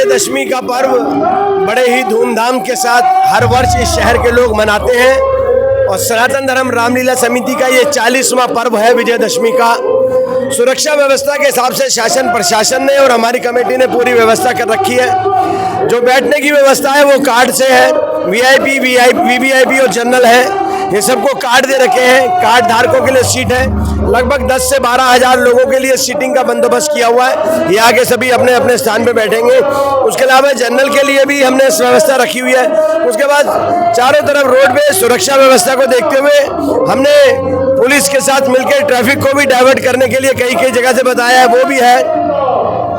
विजयदशमी का पर्व बड़े ही धूमधाम के साथ हर वर्ष इस शहर के लोग मनाते हैं और सनातन धर्म रामलीला समिति का ये 40वां पर्व है विजयदशमी का। सुरक्षा व्यवस्था के हिसाब से शासन प्रशासन ने और हमारी कमेटी ने पूरी व्यवस्था कर रखी है। जो बैठने की व्यवस्था है वो कार्ड से है, वीआईपी, वीवीआईपी और जनरल है, ये सबको कार्ड दे रखे हैं। कार्ड धारकों के लिए सीट है। लगभग 10 से 12 हज़ार लोगों के लिए सीटिंग का बंदोबस्त किया हुआ है। ये आगे सभी अपने अपने स्थान पे बैठेंगे। उसके अलावा जनरल के लिए भी हमने व्यवस्था रखी हुई है। उसके बाद चारों तरफ रोड पे सुरक्षा व्यवस्था को देखते हुए हमने पुलिस के साथ मिलकर ट्रैफिक को भी डाइवर्ट करने के लिए कई जगह से बताया है, वो भी है।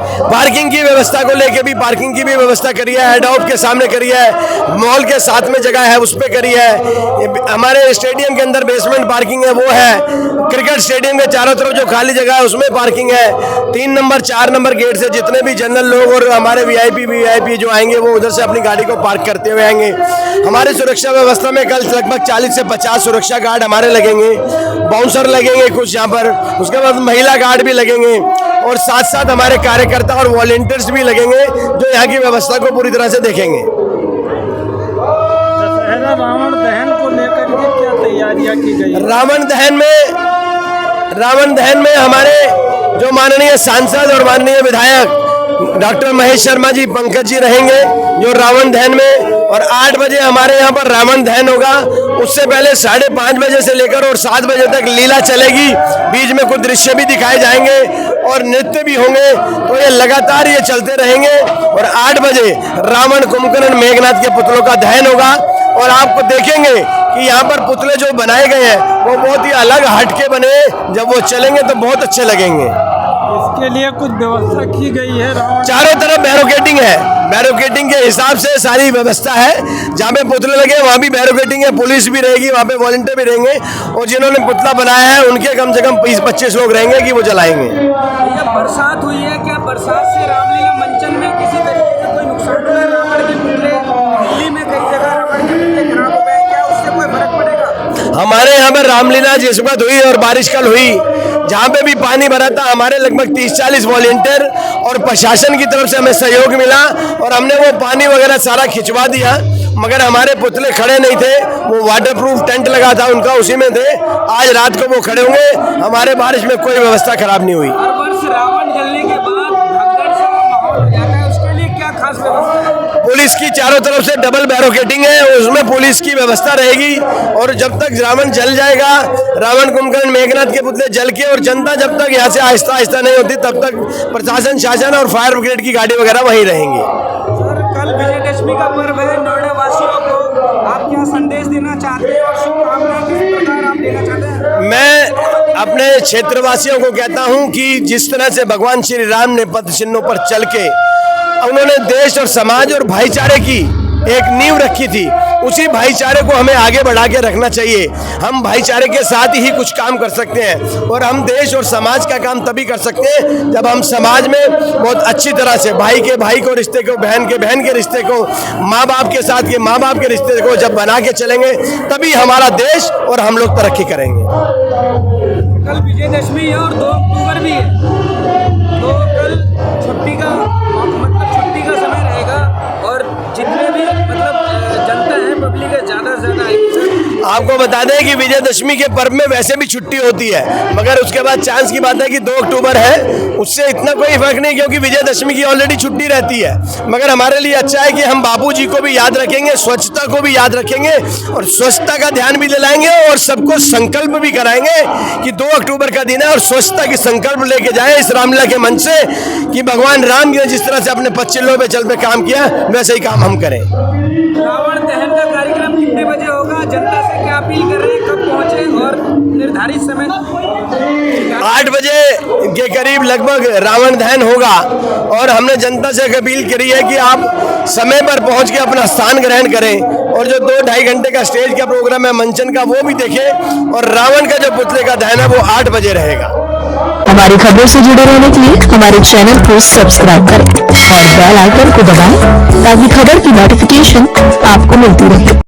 पार्किंग की व्यवस्था को लेके भी पार्किंग की भी व्यवस्था करी है, हेड ऑफ के सामने करी है, मॉल के साथ में जगह है उस पे करी है। हमारे स्टेडियम के अंदर बेसमेंट पार्किंग है वो है। क्रिकेट स्टेडियम के चारों तरफ जो खाली जगह है उसमें पार्किंग है। 3 नंबर 4 नंबर गेट से जितने भी जनरल लोग और हमारे वीआईपी जो आएंगे वो उधर से अपनी गाड़ी को पार्क करते हुए आएंगे। हमारी सुरक्षा व्यवस्था में कल लगभग 40 से 50 सुरक्षा गार्ड हमारे लगेंगे, बाउंसर लगेंगे कुछ यहाँ पर, उसके बाद महिला गार्ड भी लगेंगे और साथ साथ हमारे कार्यकर्ता और वॉलंटियर्स भी लगेंगे जो यहाँ की व्यवस्था को पूरी तरह से देखेंगे। रावण दहन को लेकर के क्या तैयारियां की गई? रावण दहन में हमारे जो माननीय सांसद और माननीय विधायक डॉक्टर महेश शर्मा जी, पंकज जी रहेंगे जो रावण दहन में, और 8 बजे हमारे यहाँ पर रावण दहन होगा। उससे पहले 5:30 बजे से लेकर और 7 बजे तक लीला चलेगी। बीच में कुछ दृश्य भी दिखाए जाएंगे और नृत्य भी होंगे। तो ये लगातार ये चलते रहेंगे और 8 बजे रावण, कुंभकर्ण, मेघनाथ के पुतलों का दहन होगा। और आपको देखेंगे कि यहाँ पर पुतले जो बनाए गए हैं वो बहुत ही अलग हटके बने, जब वो चलेंगे तो बहुत अच्छे लगेंगे। इसके लिए कुछ व्यवस्था की गई है? चारों तरफ बैरिकेडिंग है, बैरिकेडिंग के हिसाब से सारी व्यवस्था है। जहाँ पे पुतले लगे वहाँ भी बैरिकेडिंग है, पुलिस भी रहेगी, वहाँ पे वॉलंटियर भी रहेंगे और जिन्होंने पुतला बनाया है उनके कम से कम 20-25 लोग रहेंगे कि वो जलाएंगे। बरसात हुई है, क्या बरसात से रामलीला मंचन में किसी तरीके का कोई नुकसान हुआ है? रावण के पुतले दिल्ली में कई जगह रावण के पुतले खराब हो गए, क्या उससे कोई फर्क पड़ेगा? हमारे यहाँ पर रामलीला जिस वक्त हुई और बारिश कल हुई, जहाँ पे भी पानी भरा था, हमारे लगभग 30-40 वॉलंटियर और प्रशासन की तरफ से हमें सहयोग मिला और हमने वो पानी वगैरह सारा खिंचवा दिया। मगर हमारे पुतले खड़े नहीं थे, वो वाटरप्रूफ टेंट लगा था उनका, उसी में थे। आज रात को वो खड़े होंगे। हमारे बारिश में कोई व्यवस्था खराब नहीं हुई। हर वर्ष रावण जलने के बाद भगदड़ सा माहौल हो जाता है, उसके लिए क्या खास व्यवस्था है? पुलिस की चारों तरफ से डबल बैरिकेडिंग है, उसमें पुलिस की व्यवस्था रहेगी और जब तक रावण जल जाएगा, रावण, कुंभकर्ण, मेघनाथ के पुतले जल के, और जनता जब तक यहाँ से आहिस्ता आहिस्ता नहीं होती तब तक प्रशासन, शासन और फायर ब्रिगेड की गाड़ी वगैरह वहीं रहेंगी। सर, कल विजयदशमी का पर्व है, नोएडा वासियों को आप क्या संदेश देना चाहते हैं और शुभकामनाएं किस प्रकार आप देना चाहते हैं? मैं अपने क्षेत्रवासियों को कहता हूँ कि जिस तरह से भगवान श्री राम ने पद चिन्हों पर चल के उन्होंने देश और समाज और भाईचारे की एक नींव रखी थी, उसी भाईचारे को हमें आगे बढ़ा के रखना चाहिए। हम भाईचारे के साथ ही कुछ काम कर सकते हैं और हम देश और समाज का काम तभी कर सकते हैं जब हम समाज में बहुत अच्छी तरह से भाई के भाई को रिश्ते को, बहन के बहन के रिश्ते को, माँ बाप के साथ के माँ बाप के रिश्ते को जब बना के चलेंगे तभी हमारा देश और हम लोग तरक्की करेंगे। कल विजयदशमी है और 2 अक्टूबर भी है, तो कल छुट्टी का समय रहेगा और जितने भी जनता है, पब्लिक है, ज़्यादा से ज़्यादा आएगी। आपको बता दें कि विजयदशमी के पर्व में वैसे भी छुट्टी होती है, मगर उसके बाद चांस की बात है कि 2 अक्टूबर है, उससे इतना कोई फर्क नहीं क्योंकि विजयदशमी की ऑलरेडी छुट्टी रहती है। मगर हमारे लिए अच्छा है कि हम बापूजी को भी याद रखेंगे, स्वच्छता को भी याद रखेंगे और स्वच्छता का ध्यान भी दिलाएंगे और सबको संकल्प भी कराएंगे कि 2 अक्टूबर का दिन है और स्वच्छता की संकल्प लेके जाए इस रामलीला के मंच से कि भगवान राम ने जिस तरह से अपने 5 चिल्लों पे चल पे काम किया वैसे ही काम हम करें। रावण दहन का कार्यक्रम कितने बजे होगा? जनता से क्या अपील कर रहे हैं, कब पहुंचे और निर्धारित समय? 8 बजे के करीब लगभग रावण दहन होगा और हमने जनता से अपील करी है कि आप समय पर पहुंच के अपना स्थान ग्रहण करें और जो 2-2.5 घंटे का स्टेज का प्रोग्राम है मंचन का वो भी देखें और रावण का जो पुतले का दहन है वो 8 बजे रहेगा। हमारी खबरों से जुड़े रहने के लिए हमारे चैनल को सब्सक्राइब करें और बेल आइकन को दबाएं ताकि खबर की नोटिफिकेशन आपको मिलती रहे।